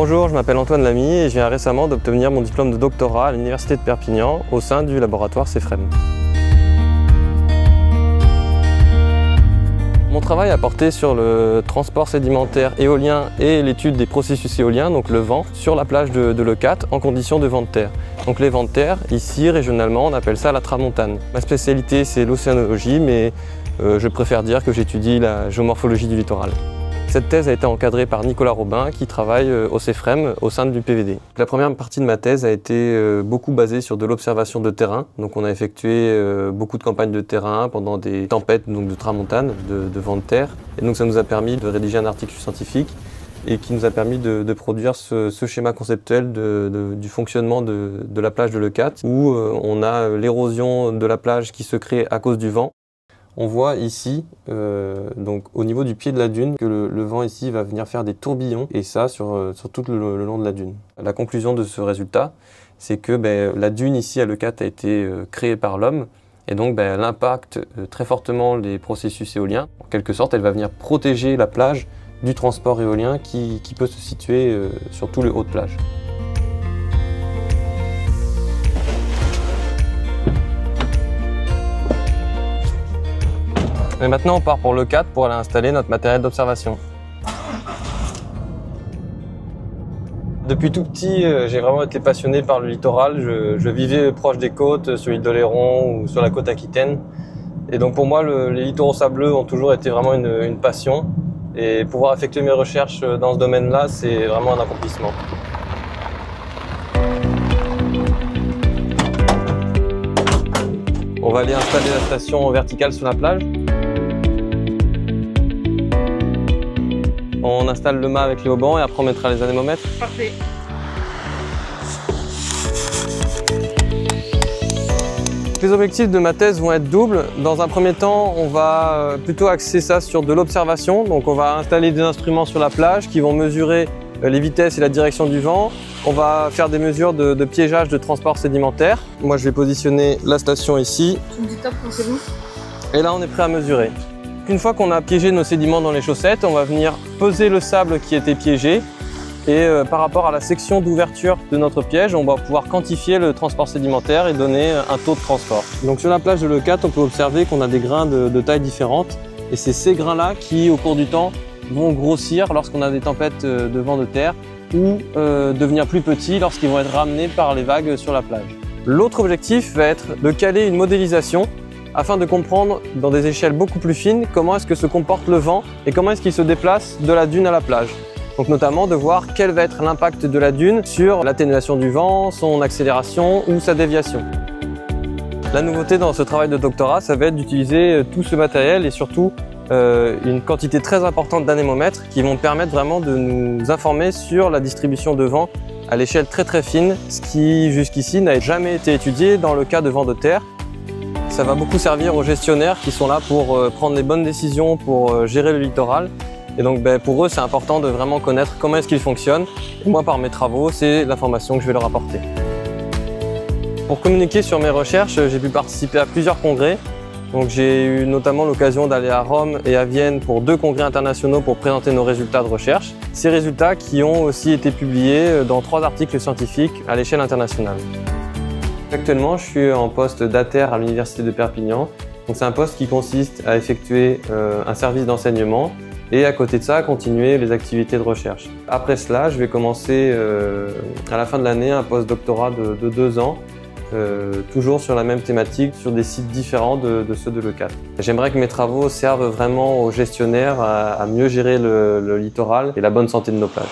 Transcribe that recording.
Bonjour, je m'appelle Antoine Lamy et je viens récemment d'obtenir mon diplôme de doctorat à l'Université de Perpignan au sein du laboratoire CEFREM. Mon travail a porté sur le transport sédimentaire éolien et l'étude des processus éoliens, donc le vent, sur la plage de Leucate en conditions de vent de terre. Donc les vents de terre, ici régionalement, on appelle ça la tramontane. Ma spécialité c'est l'océanologie, mais je préfère dire que j'étudie la géomorphologie du littoral. Cette thèse a été encadrée par Nicolas Robin qui travaille au CEFREM au sein du PVD. La première partie de ma thèse a été beaucoup basée sur de l'observation de terrain. Donc on a effectué beaucoup de campagnes de terrain pendant des tempêtes donc de tramontane, de vent de terre. Et donc ça nous a permis de rédiger un article scientifique et qui nous a permis de produire ce schéma conceptuel du fonctionnement de la plage de Leucate où on a l'érosion de la plage qui se crée à cause du vent. On voit ici, donc au niveau du pied de la dune, que le vent ici va venir faire des tourbillons, et ça sur tout le long de la dune. La conclusion de ce résultat, c'est que la dune ici à Leucate a été créée par l'homme, et donc elle impacte très fortement les processus éoliens. En quelque sorte, elle va venir protéger la plage du transport éolien qui peut se situer sur tout le haut de plage. Et maintenant on part pour Leucate pour aller installer notre matériel d'observation. Depuis tout petit, j'ai vraiment été passionné par le littoral. Je vivais proche des côtes, sur l'île d'Oléron ou sur la côte aquitaine. Et donc pour moi, les littoraux sableux ont toujours été vraiment une passion. Et pouvoir effectuer mes recherches dans ce domaine-là, c'est vraiment un accomplissement. On va aller installer la station verticale sur la plage. On installe le mât avec les haubans et après on mettra les anémomètres. Parfait. Les objectifs de ma thèse vont être doubles. Dans un premier temps, on va plutôt axer ça sur de l'observation. Donc on va installer des instruments sur la plage qui vont mesurer les vitesses et la direction du vent. On va faire des mesures de piégeage de transport sédimentaire. Moi je vais positionner la station ici. Tu me dis top quand c'est bon. Et là on est prêt à mesurer. Une fois qu'on a piégé nos sédiments dans les chaussettes, on va venir peser le sable qui était piégé et par rapport à la section d'ouverture de notre piège, on va pouvoir quantifier le transport sédimentaire et donner un taux de transport. Donc sur la plage de Leucate, on peut observer qu'on a des grains de tailles différentes et c'est ces grains-là qui, au cours du temps, vont grossir lorsqu'on a des tempêtes de vent de terre ou devenir plus petits lorsqu'ils vont être ramenés par les vagues sur la plage. L'autre objectif va être de caler une modélisation afin de comprendre dans des échelles beaucoup plus fines comment est-ce que se comporte le vent et comment est-ce qu'il se déplace de la dune à la plage. Donc notamment de voir quel va être l'impact de la dune sur l'atténuation du vent, son accélération ou sa déviation. La nouveauté dans ce travail de doctorat, ça va être d'utiliser tout ce matériel et surtout une quantité très importante d'anémomètres qui vont permettre vraiment de nous informer sur la distribution de vent à l'échelle très fine, ce qui jusqu'ici n'a jamais été étudié dans le cas de vent de terre. Ça va beaucoup servir aux gestionnaires qui sont là pour prendre les bonnes décisions, pour gérer le littoral. Et donc pour eux, c'est important de vraiment connaître comment est-ce qu'ils fonctionnent. Et moi, par mes travaux, c'est l'information que je vais leur apporter. Pour communiquer sur mes recherches, j'ai pu participer à plusieurs congrès. Donc j'ai eu notamment l'occasion d'aller à Rome et à Vienne pour 2 congrès internationaux pour présenter nos résultats de recherche. Ces résultats qui ont aussi été publiés dans 3 articles scientifiques à l'échelle internationale. Actuellement, je suis en poste d'ATER à l'Université de Perpignan. C'est un poste qui consiste à effectuer un service d'enseignement et à côté de ça, à continuer les activités de recherche. Après cela, je vais commencer à la fin de l'année un post-doctorat de 2 ans, toujours sur la même thématique, sur des sites différents de ceux de Leucate. J'aimerais que mes travaux servent vraiment aux gestionnaires à mieux gérer le littoral et la bonne santé de nos plages.